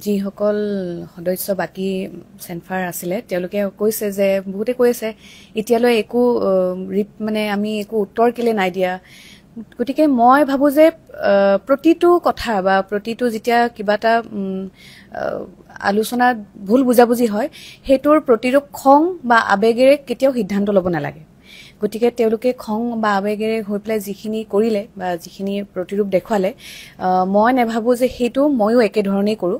যিসকল সদস্য বাকী চেনফাৰ আছিলে তেওঁলোকে কৈছে যে বহুতে কৈ আছে এতিয়ালৈ একো মানে আমি একো উত্তৰ কেলে নাই দিয়া গতিকে মই ভাবো যে প্ৰতিটো কথা বা প্ৰতিটো যেতিয়া কিবা এটা আলোচনা ভুল বুজাবুজি হয় হেতুৰ প্ৰতিৰোধ খং বা আবেগেৰে কেতিয়াও সিদ্ধান্ত ল'ব নালাগে গতিকে তেওঁলোকে খং বা আবেগেৰে হৈ পেলাই যিখিনি কৰিলে বা যিখিনি প্ৰতিৰূপ দেখুৱালে মই নেভাবো যে হেতু ময়ো একে ধৰণেই কৰো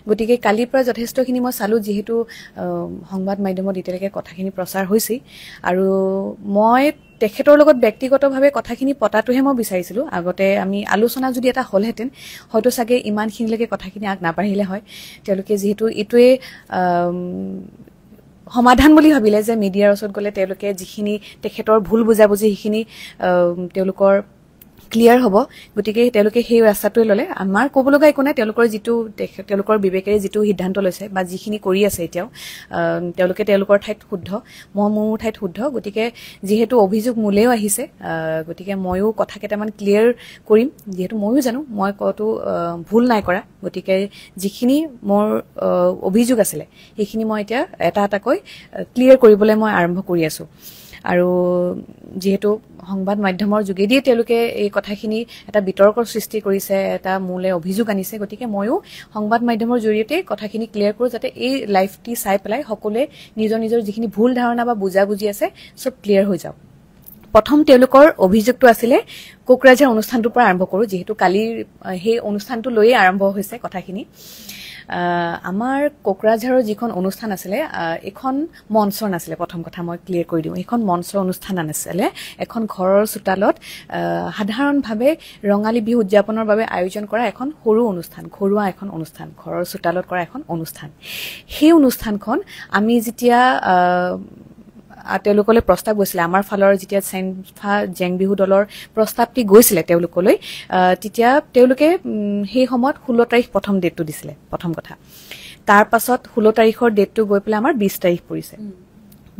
গতিকে কালিৰ পৰা যথেষ্টখিনি মই চালো যেহেতু সংবাদ মাধ্যমত ইতেলেকে কথাখিনি প্ৰচাৰ হৈছে আৰু মই তেখেতৰ লগত ব্যক্তিগতভাৱে কথাখিনি পতাটোহে মই বিচাৰিছিলো আগতে আমি আলোচনা যদি এটা হলহেতেন হয়তো সাগে ইমানখিনিলৈকে কথাখিনি আগ নাপাঢ়িলে হয় তেওঁলোকে যেহেতু ইটোৱে সমাধান বুলি ভাবিলে যে মিডিয়াৰ ওচৰত গলে তেওঁলোকে যিখিনি তেখেতৰ ভুল বুজাবুজি হিখিনি তেওঁলোকৰ ক্লিয়াৰ হ'ব গতিকে তেওঁলোকে সেই ৰাস্তাটোৱে ললে আমাৰ ক'বলগা একো নাই তেওঁলোকৰ বিবেকেৰে যিটো সিদ্ধান্ত লৈছে বা যিখিনি কৰি আছে এতিয়াও তেওঁলোকে তেওঁলোকৰ ঠাইত শুদ্ধ মই মোৰ ঠাইত শুদ্ধ গতিকে যেহেতু অভিযোগ মূলেও আহিছে গতিকে ময়ো কথা কেইটামান ক্লিয়াৰ কৰিম যেহেতু ময়ো জানো মই কতো ভুল নাই কৰা গতিকে যিখিনি মোৰ অভিযোগ আছিলে সেইখিনি মই এতিয়া এটা এটাকৈ ক্লিয়াৰ কৰিবলৈ মই আৰম্ভ কৰি আছো আৰু যেহেতু সংবাদ মাধ্যমৰ যোগেদি তেওঁলোকে এই কথাখিনি এটা বিতৰ্কৰ সৃষ্টি কৰিছে এটা মূলে অভিযোগ আনিছে গতিকে ময়ো সংবাদ মাধ্যমৰ জৰিয়তে কথাখিনি ক্লিয়াৰ কৰো যাতে এই লাইভটি চাই পেলাই সকলোৱে নিজৰ নিজৰ যিখিনি ভুল ধাৰণা বা বুজাবুজি আছে সব ক্লিয়াৰ হৈ যাওক প্ৰথম তেওঁলোকৰ অভিযোগটো আছিলে কোকৰাঝাৰ অনুষ্ঠানটোৰ পৰা আৰম্ভ কৰো যেহেতু কালি সেই অনুষ্ঠানটো লৈয়ে আৰম্ভ হৈছে কথাখিনি আমাৰ কোকৰাঝাৰৰ যিখন অনুষ্ঠান আছিলে এখন মঞ্চৰ নাছিলে প্ৰথম কথা মই ক্লিয়াৰ কৰি দিওঁ এখন মঞ্চৰ অনুষ্ঠান নাছিলে এখন ঘৰৰ চোতালত সাধাৰণভাৱে ৰঙালী বিহু উদযাপনৰ বাবে আয়োজন কৰা এখন সৰু অনুষ্ঠান ঘৰুৱা এখন অনুষ্ঠান ঘৰৰ চোতালত কৰা এখন অনুষ্ঠান সেই অনুষ্ঠানখন আমি যেতিয়া তেওঁলোকলৈ প্ৰস্তাৱ গৈছিলে আমাৰ ফালৰ যেতিয়া চেনফা জেং বিহু দলৰ প্ৰস্তাৱটি গৈছিলে তেওঁলোকলৈ তেতিয়া তেওঁলোকে সেই সময়ত 16 তাৰিখ প্ৰথম ডেটটো দিছিলে প্ৰথম কথা তাৰ পাছত 16 তাৰিখৰ ডেটটো গৈ পেলাই আমাৰ 20 তাৰিখ পৰিছে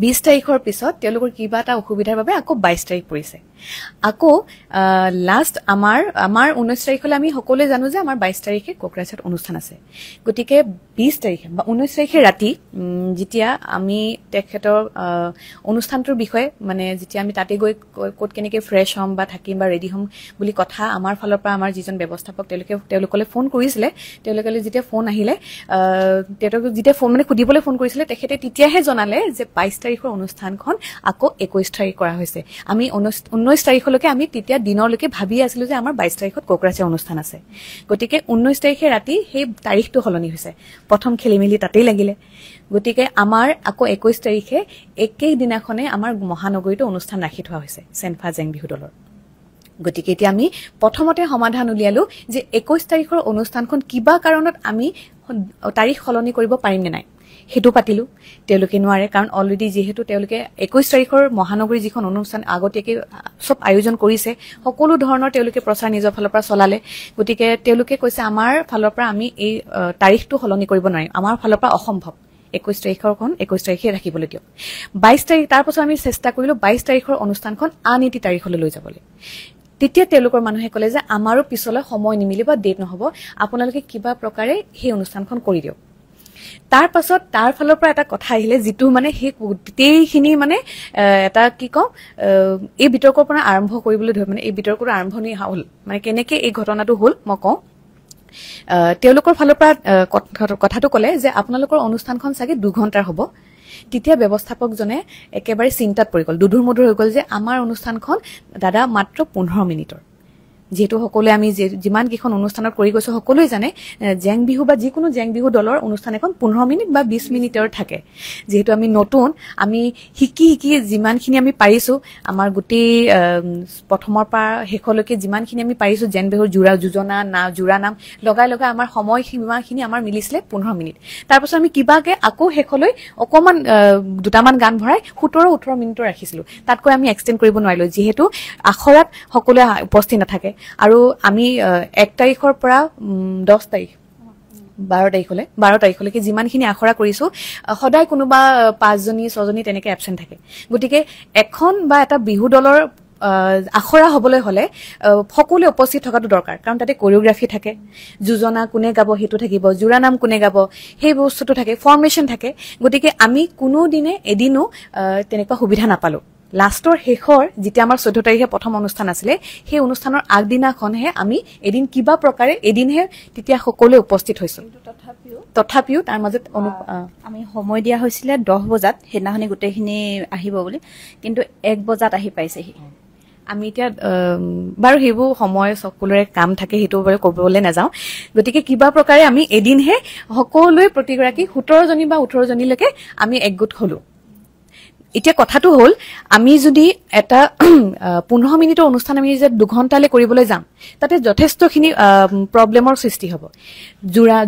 20 তাৰিখৰ পিছত তেওঁলোকৰ কিবা এটা অসুবিধাৰ বাবে আকৌ 22 তাৰিখ পৰিছে আকৌ লাষ্ট আমাৰ 19 তাৰিখলৈ আমি সকলোৱে জানো যে আমাৰ 22 তাৰিখে কোকৰাঝাৰত অনুষ্ঠান আছে গতিকে 20 তাৰিখে বা 19 তাৰিখে ৰাতি যেতিয়া আমি তেখেতৰ অনুষ্ঠানটোৰ বিষয়ে মানে যেতিয়া আমি তাতে গৈ কোট কেনেকে ফ্ৰেশ হম বা থাকিম বা ৰেডি হম বুলি কথা আমাৰ ফালৰ পৰা আমাৰ যিজন ব্যৱস্থাপক তেওঁলোকলৈ ফোন কৰিছিলে তেওঁলোকলৈ যেতিয়া ফোন আহিলে তেওঁলোকক যেতিয়া ফোন মানে খুদিবলৈ ফোন কৰিছিলে তেখেতে তেতিয়াহে জনালে যে 22 তাৰিখৰ অনুষ্ঠানখন আকৌ 21 তাৰিখ কৰা হৈছে আমি 19 তাৰিখলৈকে আমি তেতিয়া দিনলৈকে ভাবি আছিলো যে আমাৰ 22 তাৰিখত কোকৰাঝাৰ অনুষ্ঠান আছে গতিকে 19 তাৰিখে ৰাতি সেই তাৰিখটো হলনি হৈছে প্ৰথম খেলিমেলি তাতেই লাগিলে গতিকে আমাৰ আকৌ 21 তাৰিখে একেই দিনাখনে আমাৰ মহানগৰীটো অনুষ্ঠান ৰাখি থোৱা হৈছে চেনফা জেং বিহু দলৰ গতিকে এতিয়া আমি প্ৰথমতে সমাধান উলিয়ালো যে 21 তাৰিখৰ অনুষ্ঠানখন কিবা কাৰণত আমি তাৰিখ সলনি কৰিব পাৰিম নে নাই হেতু পাতিলো তেওঁলোকে নোৱাৰে কাৰণ অলৰেডি যেহেতু তেওঁলোকে 21 তাৰিখৰ মহানগৰী যিখন অনুষ্ঠান আগতেকে সব আয়োজন কৰিছে সকলো ধৰণৰ তেওঁলোকে প্ৰচাৰ নিজৰ ফালৰ পৰা চলালে গতিকে তেওঁলোকে কৈছে আমাৰ ফালৰ পৰা আমি এই তাৰিখটো সলনি কৰিব নোৱাৰিম আমাৰ ফালৰ পৰা অসম্ভৱ 21 তাৰিখৰখন 21 তাৰিখে ৰাখিবলৈ দিয়ক 22 তাৰিখ তাৰ পাছত আমি চেষ্টা কৰিলো 22 তাৰিখৰ অনুষ্ঠানখন আন এটি তাৰিখলৈ লৈ যাবলৈ তেতিয়া তেওঁলোকৰ মানুহে কলে যে আমাৰো পিছলৈ সময় নিমিলিব ডেট নহব আপোনালোকে কিবা প্ৰকাৰে সেই অনুষ্ঠানখন কৰি দিয়ক তাৰ পাছত তাৰ ফালৰ পৰা এটা কথা আহিলে যেটো মানে সেই গোটেইখিনি মানে এটা কি কম এই বিতৰ্কৰ পৰা আৰম্ভ কৰিবলৈ ধৰে মানে এই বিতৰ্কৰ আৰম্ভণি হ'ল মানে কেনেকে এই ঘটনাটো হ'ল মই কওঁ তেওঁলোকৰ ফালৰ পৰা কথাটো কলে যে আপোনালোকৰ অনুষ্ঠানখন সাগে 2 ঘণ্টাৰ হ'ব তেতিয়া ব্যৱস্থাপকজনে একেবাৰে চিন্তাত পৰি গল দুধুৰ মধুৰ হৈ গল যে আমাৰ অনুষ্ঠানখন দাদা মাত্ৰ 15 মিনিটৰ যেহেতু সকলোৱে আমি যিমান কিখন অনুষ্ঠানত কৰি গৈছো সকলোৱে জানে জেং বিহু বা যিকোনো জেং বিহু দলৰ অনুষ্ঠান এখন 15 মিনিট বা 20 মিনিটৰ থাকে যেহেতু আমি নতুন আমি হিকি যিমানখিনি আমি পাৰিছো আমাৰ গুটি প্ৰথমৰ পৰা শেষলৈকে যিমানখিনি আমি পাৰিছো জেং বিহুৰ জুৰা নাম লগাই আমাৰ সময় সীমাখিনি আমাৰ মিলিছিলে 15 মিনিট তাৰ পাছত আমি কিবাকে আকৌ শেষলৈ অকমান দুটামান গান ভৰাই 17-18 মিনিটৰ ৰাখিছিলো তাতকৈ আমি এক্সটেন্ড কৰিব নোৱাৰিলো যেহেতু আখৰাত সকলোৱে উপস্থিত নাথাকে আৰু আমি 1 তাৰিখৰ পৰা 10 তাৰিখ 12 তাৰিখলৈকে যিমানখিনি আখৰা কৰিছো সদায় কোনোবা 5 জনী 6 জনী তেনেকে এবসেন্ট থাকে গতিকে এখন বা এটা বিহু দলৰ আখৰা হ'বলৈ হলে সকলোৱে উপস্থিত থকাটো দৰকাৰ কাৰণ তাতে কোৰিওগ্ৰাফি থাকে যোজনা কোনে গাব হেতু থাকিব জোৰা নাম কোনে গাব সেই বস্তুটো থাকে ফৰ্মেশন থাকে গতিকে আমি কোনো দিনে এদিনো তেনেকুৱা সুবিধা নাপালো লাষ্টৰ শেষৰ যেতিয়া আমাৰ 14 তাৰিখে প্ৰথম অনুষ্ঠান আছিলে সেই অনুষ্ঠানৰ আগদিনাখনহে আমি এদিন কিবা প্ৰকাৰে এদিনহে তেতিয়া সকলোৱে উপস্থিত হৈছিল তথাপিও তাৰ মাজত আমি সময় দিয়া হৈছিলে 10 বজাত হেনাহনি গুটেখিনি আহিব বুলি কিন্তু 1 বজাত আহি পাইছেহি আমি এতিয়া বাৰু হেবু সময় সকলোৰে কাম থাকে হেতু bare কবলে না যাও গতিকে কিবা প্ৰকাৰে আমি এদিনহে সকলোৱে প্ৰতিগৰাকী 17 জনী বা 18 জনীলৈকে আমি একগোট হলো এতিয়া কথাটো হল আমি যদি এটা 15 মিনিটৰ অনুষ্ঠান আমি যে 2 ঘণ্টালে কৰিবলৈ যাম তাতে যথেষ্টখিনি প্ৰবলেমৰ সৃষ্টি হ'ব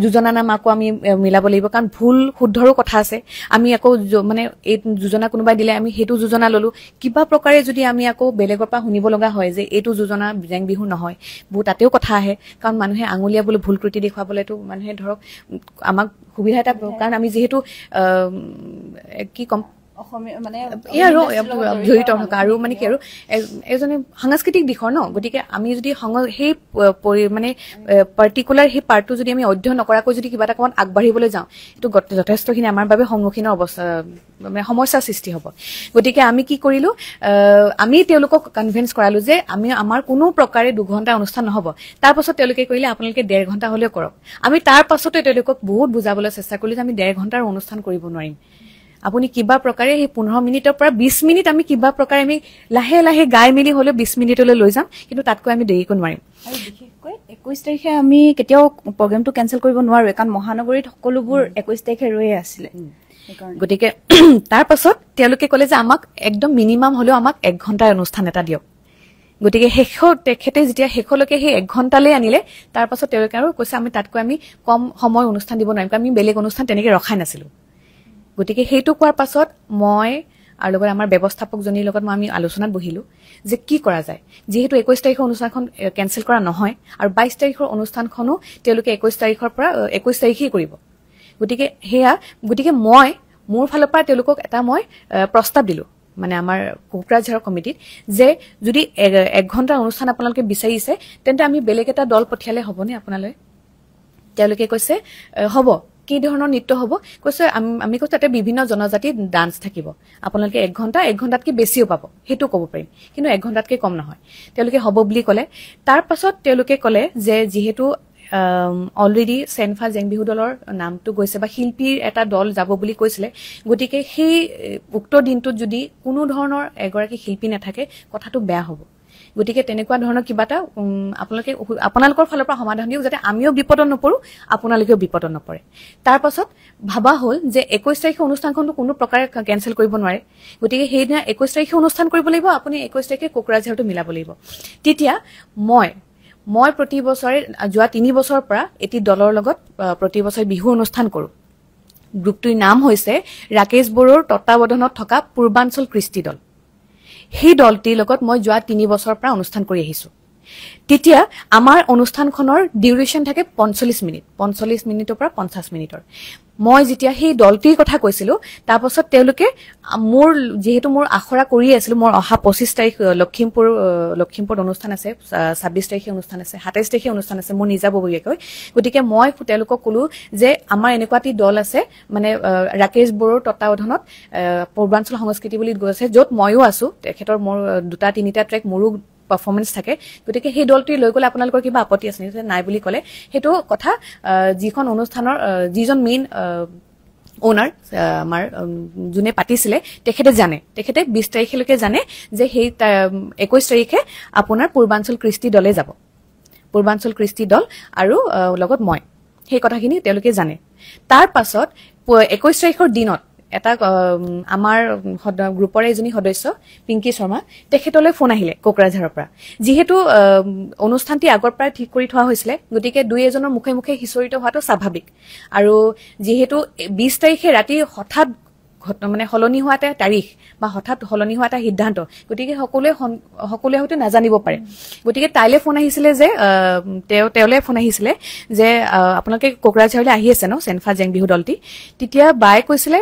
যোজনা নাম আকৌ আমি মিলাব লাগিব কাৰণ ভুল শুদ্ধৰো কথা আছে আমি আকৌ মানে এই যোজনা কোনোবাই দিলে আমি হেতু যোজনা ললো কিবা প্ৰকাৰে যদি আমি আকৌ বেলেগৰ পৰা শুনিব লগা হয় যে এইটো যোজনা জেং বিহু নহয় বহু তাতেও কথা আহে কাৰণ মানুহে আঙুলিয়া বুলি ভুল কৃতি দেখুৱাবলেতো মানুহে ধৰক আমাক সুবিধা এটা কাৰণ আমি যেহেতু কি কম মানে ইয়াৰো জড়িত থকা আৰু মানে কি আৰু এজনে সাংস্কৃতিক দিশৰ ন গতিকে আমি যদি সেই মানে পাৰ্টিকুলাৰ সেই পাৰ্টটো যদি আমি অধ্যয়ন নকৰাকৈ যদি কিবা এটা কামত আগবাঢ়িবলৈ যাওঁ এইটো যথেষ্টখিনি আমাৰ বাবে সন্মুখীনৰ অৱস্থা মানে সমস্যাৰ সৃষ্টি হ'ব গতিকে আমি কি কৰিলো আমি তেওঁলোকক কনভিন্স কৰালো যে আমি আমাৰ কোনো প্ৰকাৰে 2 ঘণ্টা অনুষ্ঠান নহব তাৰ পাছত তেওঁলোকে কৈলে আপোনালোকে 1.5 ঘণ্টা হলেও কৰক আমি তাৰ পাছতে তেওঁলোকক বহুত বুজাবলৈ চেষ্টা কৰিলো যে আমি 1.5 ঘণ্টাৰ অনুষ্ঠান কৰিব নোৱাৰিম আপুনি কিবা প্ৰকাৰে এই 15 মিনিটৰ পৰা 20 মিনিট আমি কিবা প্ৰকাৰে আমি লাহে লাহে গাই মেলি হলে 20 মিনিটলৈ লৈ যাম কিন্তু তাতকৈ আমি দেৰিকৈ নোৱাৰিম আৰু বিশেষকৈ 21 তাৰিখে আমি কেতিয়াও প্ৰগ্ৰামটো কেনসেল কৰিব নোৱাৰো কাৰণ মহানগৰীত সকলোবোৰ 21 তাৰিখে ৰৈ আছিল গতিকে তাৰ পাছত তেওঁলোকে ক'লে যে আমাক একদম মিনিমাম হলেও আমাক 1 ঘণ্টাৰ অনুষ্ঠান এটা দিয়ক গতিকে তেখেতে যেতিয়া শেষলৈকে সেই 1 ঘণ্টালৈ আনিলে তাৰ পাছত তেওঁলোকে আৰু কৈছে আমি তাতকৈ আমি কম সময় অনুষ্ঠান দিব নোৱাৰিম কাৰণ আমি বেলেগ অনুষ্ঠান তেনেকে ৰখাই নাছিলো গতিকে হেতু কোৱাৰ পাছত মই আৰু লগত আমাৰ ব্যৱস্থাপকজনীৰ লগত আমি আলোচনাত বহিলো যে কি কৰা যায় যেহেতু 21 তাৰিখৰ অনুষ্ঠানখন কেনসেল কৰা নহয় আৰু 22 তাৰিখৰ অনুষ্ঠানখনো তেওঁলোকে 21 তাৰিখৰ পৰা 21 তাৰিখেই কৰিব গতিকে মই মোৰ ফালৰ পৰা তেওঁলোকক এটা মই প্ৰস্তাৱ দিলো মানে আমাৰ কোকৰাঝাৰ কমিটিত যে যদি 1 ঘণ্টাৰ অনুষ্ঠান আপোনালোকে বিচাৰিছে তেন্তে আমি বেলেগ এটা দল পঠিয়ালে হ'বনে আপোনালৈ তেওঁলোকে কৈছে হ'ব কি ধৰণৰ নৃত্য হ'ব কৈছে আমি কৈছে তাতে বিভিন্ন জনজাতি ডান্স থাকিব আপোনালোকে 1 ঘণ্টাতকৈ বেছিও পাব হেতু ক'ব পাৰিম কিন্তু 1 ঘণ্টাতকৈ কম নহয় তেওঁলোকে হ'ব বুলি ক'লে তাৰ পাছত তেওঁলোকে ক'লে যে যেহেতু অলৰেডি সেনফা জেং বিহু দলৰ নামটো গৈছে বা শিল্পীৰ এটা দল যাব বুলি কৈছিলে গতিকে সেই উক্ত দিনটোত যদি কোনো ধৰণৰ এগৰাকী শিল্পী নাথাকে কথাটো বেয়া হ'ব গতিকে তেনেকুৱা ধৰণৰ কিবা এটা আপোনালোকৰ ফালৰ পৰা সমাধান দিয়ক যাতে আমিও বিপদত নপৰো আপোনালোকেও বিপদত নপৰে তাৰ পাছত ভাবা হ'ল যে 21 তাৰিখৰ অনুষ্ঠানখনটো কোনো প্ৰকাৰে কেনসেল কৰিব নোৱাৰে গতিকে সেইদিনা 21 তাৰিখে অনুষ্ঠান কৰিব লাগিব আপুনি 21 তাৰিখে কোকৰাঝাৰটো মিলাব লাগিব তেতিয়া মই প্ৰতি বছৰে যোৱা 3 বছৰৰ পৰা এটি দলৰ লগত প্ৰতি বছৰে বিহু অনুষ্ঠান কৰো গ্ৰুপটোৰ নাম হৈছে ৰাকেশ বড়োৰ তত্ত্বাৱধানত থকা পূৰ্বাঞ্চল কৃষ্টি দল সেই দলটিৰ লগত মই যোৱা 3 বছৰৰ পৰা অনুষ্ঠান কৰি আহিছো তেতিয়া আমাৰ অনুষ্ঠানখনৰ ডিউৰেচন থাকে 45 মিনিটৰ পৰা 50 মিনিটৰ মই যেতিয়া সেই দলটিৰ কথা কৈছিলো তাৰ পাছত তেওঁলোকে যেহেতু মোৰ আখৰা কৰি আছিল মোৰ অহা 25 তাৰিখ লখিমপুৰ অনুষ্ঠান আছে 26 তাৰিখে অনুষ্ঠান আছে 27 তাৰিখে অনুষ্ঠান আছে মোৰ নিজা ববীয়াকৈ গতিকে মই তেওঁলোকক কলো যে আমাৰ এনেকুৱাটি দল আছে মানে ৰাকেশ বড়োৰ তত্ত্বাৱধানত পূৰ্বাঞ্চল সংস্কৃতি বুলি গৈছে য'ত ময়ো আছো তেখেতৰ মোৰ 2-3টা ট্ৰেক মোৰো পাৰফৰমেন্স থাকে গতিকে সেই দলটি লৈ গলে আপোনালোকৰ কিবা আপত্তি আছে নাই বুলি ক'লে হেতু কথা যিখন অনুষ্ঠানৰ যিজন মেইন ওনাৰ আমাৰ জুনে পাতিছিলে তেখেতে 20 তাৰিখলৈকে জানে যে সেই 21 তাৰিখে আপোনাৰ পূৰ্বাঞ্চল কৃষ্টি দলে যাব পূৰ্বাঞ্চল কৃষ্টি দল আৰু লগত মই সেই কথাখিনি তেওঁলোকে জানে তাৰ পাছত 21 তাৰিখৰ দিনত এটা আমাৰ গ্ৰুপৰ এজনী সদস্য পিংকি শৰ্মা তেখেতলৈ ফোন আহিলে কোকৰাঝাৰৰ পৰা যেহেতু অনুষ্ঠানটি আগৰ পৰা ঠিক কৰি থোৱা হৈছিলে গতিকে দুই এজনৰ মুখে মুখে হিচৰিত হোৱাটো স্বাভাৱিক আৰু যেহেতু 20 তাৰিখে ৰাতি হঠাৎ মানে সলনি হোৱা এটা তাৰিখ বা হঠাৎ সলনি হোৱা এটা সিদ্ধান্ত গতিকে সকলোৱে হয়তো নাজানিব পাৰে গতিকে তাইলে ফোন আহিছিলে যে তেওঁলে ফোন আহিছিলে যে আপোনালোকে কোকৰাঝাৰলৈ আহি আছে ন চেনফা জেং বিহু দলটি তেতিয়া বাই কৈছিলে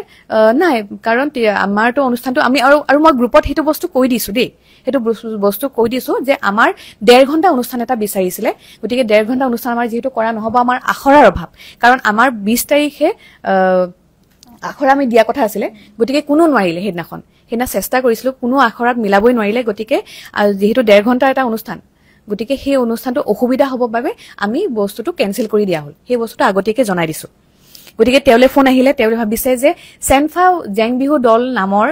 নাই কাৰণ আমাৰতো অনুষ্ঠানটো আমি আৰু মই গ্ৰুপত সেইটো বস্তু কৈ দিছো দেই সেইটো বস্তু কৈ দিছো যে আমাৰ 1.5 ঘণ্টা অনুষ্ঠান এটা বিচাৰিছিলে গতিকে 1.5 ঘণ্টা অনুষ্ঠান আমাৰ যেহেতু কৰা নহব আমাৰ আখৰাৰ অভাৱ কাৰণ আমাৰ 20 তাৰিখে আখৰা আমি দিয়া কথা আছিলে গতিকে কোনো নোৱাৰিলে সেইদিনা চেষ্টা কৰিছিলো কোনো আখৰাত মিলাবই নোৱাৰিলে গতিকে যেহেতু 1.5 ঘণ্টা এটা অনুষ্ঠান গতিকে সেই অনুষ্ঠানটো অসুবিধা হ'ব বাবে আমি বস্তুটো কেনসেল কৰি দিয়া হল সেই বস্তুটো আগতীয়াকে জনাই দিছো গতিকে তেওঁলে ফোন আহিলে তেওঁলে ভাবিছে যে চেনফা জেং বিহু দল নামৰ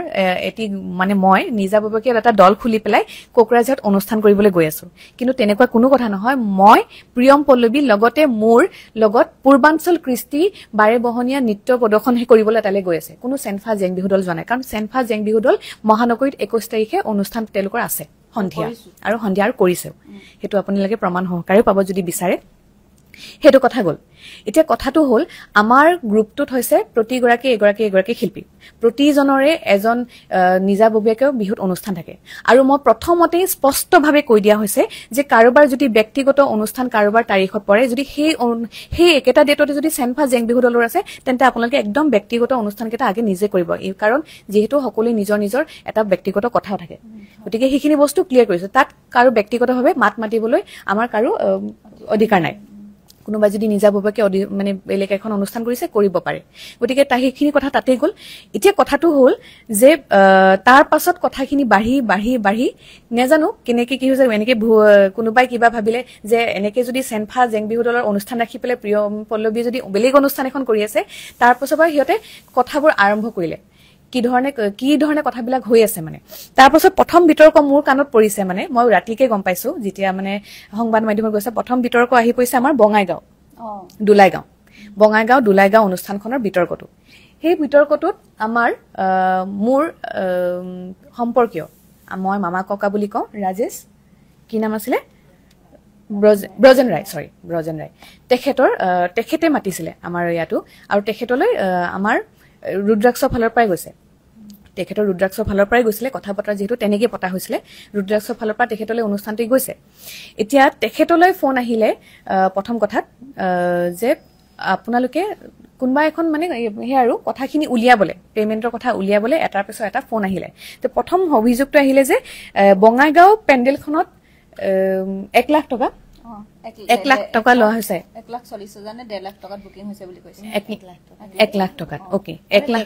এটি মানে মই নিজাববীয়াকৈ এটা দল খুলি পেলাই কোকৰাঝাৰত অনুষ্ঠান কৰিবলৈ গৈ আছো কিন্তু তেনেকুৱা কোনো কথা নহয় মই প্ৰিয়ম পল্লৱী লগতে মোৰ লগত পূৰ্বাঞ্চল কৃষ্টি বাৰে বহনীয়া নৃত্য প্ৰদৰ্শন কৰিবলৈ তালে গৈ আছে কোনো চেনফা জেং বিহু দল জনাই কাৰণ চেনফা জেং বিহু দল মহানগৰীত 21 তাৰিখে অনুষ্ঠান তেওঁলোকৰ আছে সন্ধিয়া আৰু কৰিছেও সেইটো আপোনালোকে প্ৰমাণ সহকাৰে পাব যদি বিচাৰে হেতু কথা গল এতিয়া কথাটো হল আমাৰ গ্ৰুপটোত হৈছে প্ৰতিগৰাকী এগৰাকী শিল্পী প্ৰতিজনৰে এজন নিজাববীয়াকৈ বিহুত অনুষ্ঠান থাকে আৰু মই প্ৰথমতে স্পষ্টভাৱে কৈ দিয়া হৈছে যে কাৰোবাৰ যদি ব্যক্তিগত অনুষ্ঠান কাৰোবাৰ তাৰিখত পৰে যদি সেই একেটা ডেটতে যদি চেনফা জেং বিহু দলৰ আছে তেন্তে আপোনালোকে একদম ব্যক্তিগত অনুষ্ঠানকেইটা আগে নিজে কৰিব কাৰণ যেহেতু সকলোৱে নিজৰ এটা ব্যক্তিগত কথাও থাকে গতিকে সেইখিনি বস্তু ক্লিয়াৰ কৰিছো তাত কাৰো ব্যক্তিগতভাৱে মাত মাতিবলৈ আমাৰ কাৰো অধিকাৰ নাই কোনোবা যদি নিজাববীয়াকৈ মানে বেলেগ এখন অনুষ্ঠান কৰিছে কৰিব পাৰে গতিকে সেইখিনি কথা তাতেই গ'ল এতিয়া কথাটো হ'ল যে তাৰ পাছত কথাখিনি বাঢ়ি নেজানো কেনেকে কি হৈছে এনেকে কোনোবাই কিবা ভাবিলে যে এনেকে যদি চেনফা জেং বিহু দলৰ অনুষ্ঠান ৰাখি পেলাই প্ৰিয়ম পল্লৱী যদি বেলেগ অনুষ্ঠান এখন কৰি আছে তাৰ পাছৰ পৰা সিহঁতে কথাবোৰ আৰম্ভ কৰিলে কি ধৰণে কথাবিলাক হৈ আছে মানে তাৰ পাছত প্ৰথম বিতৰ্ক মোৰ কাণত পৰিছে মানে মই ৰাতিকে গম পাইছো যেতিয়া মানে সংবাদ মাধ্যমত গৈছে প্ৰথম বিতৰ্ক আহি পৰিছে আমাৰ বঙাইগাঁও দুলাইগাঁও অনুষ্ঠানখনৰ বিতৰ্কটো সেই বিতৰ্কটোত আমাৰ মোৰ সম্পৰ্কীয় মই মামা ককা বুলি কওঁ ৰাজেশ কি নাম আছিলে ব্ৰজেন ৰায় তেখেতে মাতিছিলে আমাৰ ইয়াতো আৰু তেখেতলৈ আমাৰ ৰুদ্ৰাক্ষৰ ফালৰ পৰাই গৈছে তেখেতৰ ৰুদ্ৰাক্ষৰ ফালৰ পৰাই গৈছিলে কথা বতৰা যেহেতু তেনেকৈ পতা হৈছিলে ৰুদ্ৰাক্ষৰ ফালৰ পৰা তেখেতলৈ অনুষ্ঠানটি গৈছে এতিয়া তেখেতলৈ ফোন আহিলে প্ৰথম কথাত যে আপোনালোকে কোনোবা এখন মানে হে আৰু কথাখিনি উলিয়াবলে পেমেন্টৰ কথা উলিয়াবলে এটাৰ পিছত এটা ফোন আহিলে তো প্ৰথম অভিযোগটো আহিলে যে বঙাইগাঁও পেণ্ডেলখনত 1 লাখ টকা 1 লাখ টকা লোৱা হৈছে 1,40,000 নে 1.5 লাখ টকাত বুকিং হৈছে বুলি কৈছে 1 লাখ টকাত ওকে 1 লাখ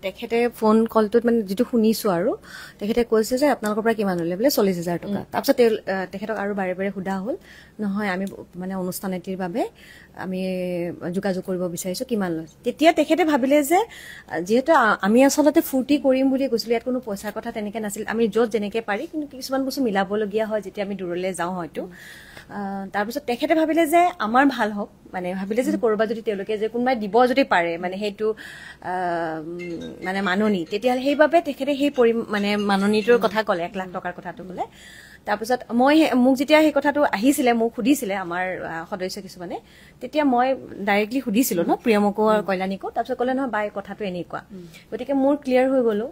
তেখেতে ফোন কলটোত মানে যেটো শুনিছো আৰু তেখেতে কৈছে যে আপোনালোকৰ পৰা কিমান হলে বোলে 40,000 টকা তাৰপিছত তেখেতক আৰু বাৰে বাৰে সুধা হ'ল নহয় আমি মানে অনুষ্ঠান এটিৰ বাবে আমি যোগাযোগ কৰিব বিচাৰিছো কিমান লয় তেতিয়া তেখেতে ভাবিলে যে যেহেতু আমি আসলতে ফুৰ্তি কৰিম বুলি কৈছিলো ইয়াত কোনো পইচাৰ কথা তেনেকে নাছিল আমি যত যেনেকে পাৰি কিন্তু কিছুমান বস্তু মিলাবলগীয়া হয় যেতিয়া আমি দূৰলৈ যাওঁ হয়তো তাৰপিছত তেখেতে ভাবিলে যে আমাৰ ভাল হওক মানে ভাবিলে যে কৰবা যদি তেওঁলোকে যে কোনবাই দিব যদি পাৰে মানে হেতু মানে মাননি তেতিয়া সেইভাবে তেখেতে সেই মানে মাননিটোৰ কথা ক'লে 1 লাখ টকাৰ কথাটো ক'লে তাৰপিছত মই মোক যেতিয়া সেই কথাটো আহিছিলে মোক সুধিছিলে আমাৰ সদস্য কিছুমানে তেতিয়া মই ডাইৰেক্টলি সুধিছিলো ন প্ৰিয়মকো আৰু কল্যাণীকো তাৰপিছত ক'লে নহয় বাই কথাটো এনেকুৱা গতিকে মোৰ ক্লিয়াৰ হৈ গ'লো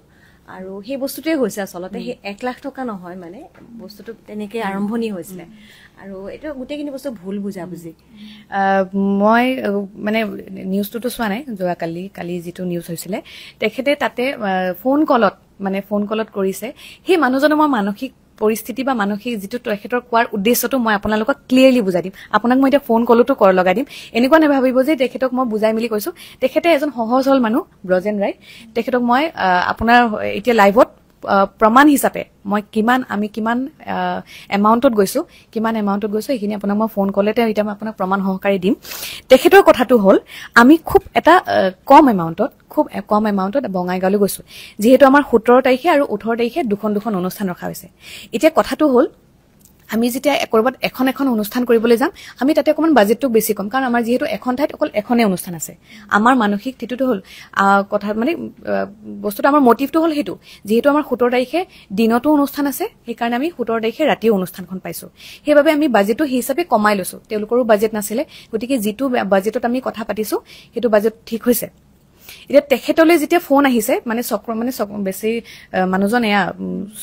আৰু সেই বস্তুটোৱে হৈছে আসলতে সেই 1 লাখ টকা নহয় মানে বস্তুটো তেনেকে আৰম্ভণি হৈছিলে আৰু এটা গুটেখিনি বস্তু ভুল বুজি মই মানে নিউজটো চোৱা নাই কালি যেটো নিউজ হৈছিলে তেখেতে তাতে ফোন কলত কৰিছে সেই মানুহজনৰ মই মানসিক পৰিস্থিতি বা মানসিক যেটো তেখেতৰ কোৱাৰ উদ্দেশ্যটো মই আপোনালোকক ক্লিয়াৰলি বুজাই দিম আপোনাক মই এতিয়া ফোন কলটো লগাই দিম এনেকুৱা নেভাবিব যে তেখেতক মই বুজাই মিলি কৈছো তেখেতে এজন সহজ হল মানুহ ব্ৰজেন ৰায় তেখেতক মই আপোনাৰ এতিয়া লাইভত প্ৰমাণ হিচাপে মই আমি কিমান এমাউন্টত গৈছো এইখিনি আপোনাক মই ফোন কলতে এতিয়া মই আপোনাক প্ৰমাণ সহকাৰে দিম তেখেতৰ কথাটো হল আমি খুব এটা কম এমাউন্টত বঙাইগাঁৱলৈ গৈছো যেহেতু আমাৰ 17 তাৰিখে আৰু 18 তাৰিখে দুখন অনুষ্ঠান ৰখা হৈছে এতিয়া কথাটো হল আমি যেতিয়া একৰবাত এখন অনুষ্ঠান কৰিবলৈ যাম আমি তাতে অকমান বাজেটটো বেছি কম কাৰণ আমাৰ যেহেতু এখন ঠাইত অকল এখনে অনুষ্ঠান আছে আমাৰ মানসিক টিটুটো হল কথা মানে বস্তুটো আমাৰ মোটিভটো হল হেতু যেহেতু আমাৰ 17 তাৰিখে দিনতো অনুষ্ঠান আছে সেই কাৰণে আমি 17 তাৰিখে ৰাতিও অনুষ্ঠানখন পাইছো সেইভাবে আমি বাজেটটো হিচাপে কমাই লৈছো তেওঁলোকৰো বাজেট নাছিলে গতিকে যেটো বাজেটত আমি কথা পাতিছো হেতু বাজেট ঠিক হৈছে এতিয়া তেখেতলৈ যেতিয়া ফোন আহিছে মানে বেছি মানুহজন এয়া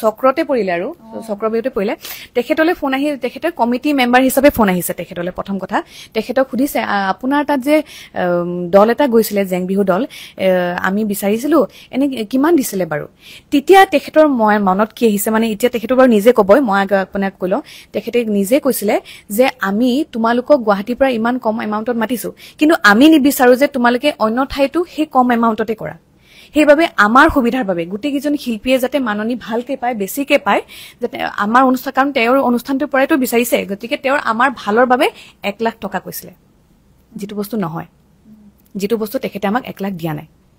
চক্ৰতে পৰিলে আৰু চক্ৰবিহুতে পৰিলে তেখেতলৈ ফোন আহি তেখেতৰ কমিটি মেম্বাৰ হিচাপে ফোন আহিছে তেখেতলৈ প্ৰথম কথা তেখেতক সুধিছে আপোনাৰ তাত যে দল এটা গৈছিলে জেং বিহু দল আমি বিচাৰিছিলো এনে কিমান দিছিলে বাৰু তেতিয়া তেখেতৰ মনত কি আহিছে মানে এতিয়া তেখেতৰ বাৰু নিজে ক'বই মই আপোনাক ক'লো তেখেতে নিজে কৈছিলে যে আমি তোমালোকক গুৱাহাটীৰ পৰা ইমান কম এমাউণ্টত মাতিছো কিন্তু আমি নিবিচাৰো যে তোমালোকে অন্য ঠাইতো সেই কম এমাউণ্টতে কৰা সেইবাবে আমাৰ সুবিধাৰ বাবে গোটেইকেইজন শিল্পীয়ে যাতে মাননি ভালকে পায় বেছিকে পায় যাতে আমাৰ অনুষ্ঠান কাৰণ তেওঁৰ অনুষ্ঠানটোৰ পৰাইতো বিচাৰিছে গতিকে তেওঁৰ আমাৰ ভালৰ বাবে 1 লাখ টকা কৈছিলে যিটো বস্তু নহয় যিটো বস্তু তেখেতে আমাক 1 লাখ দিয়া নাই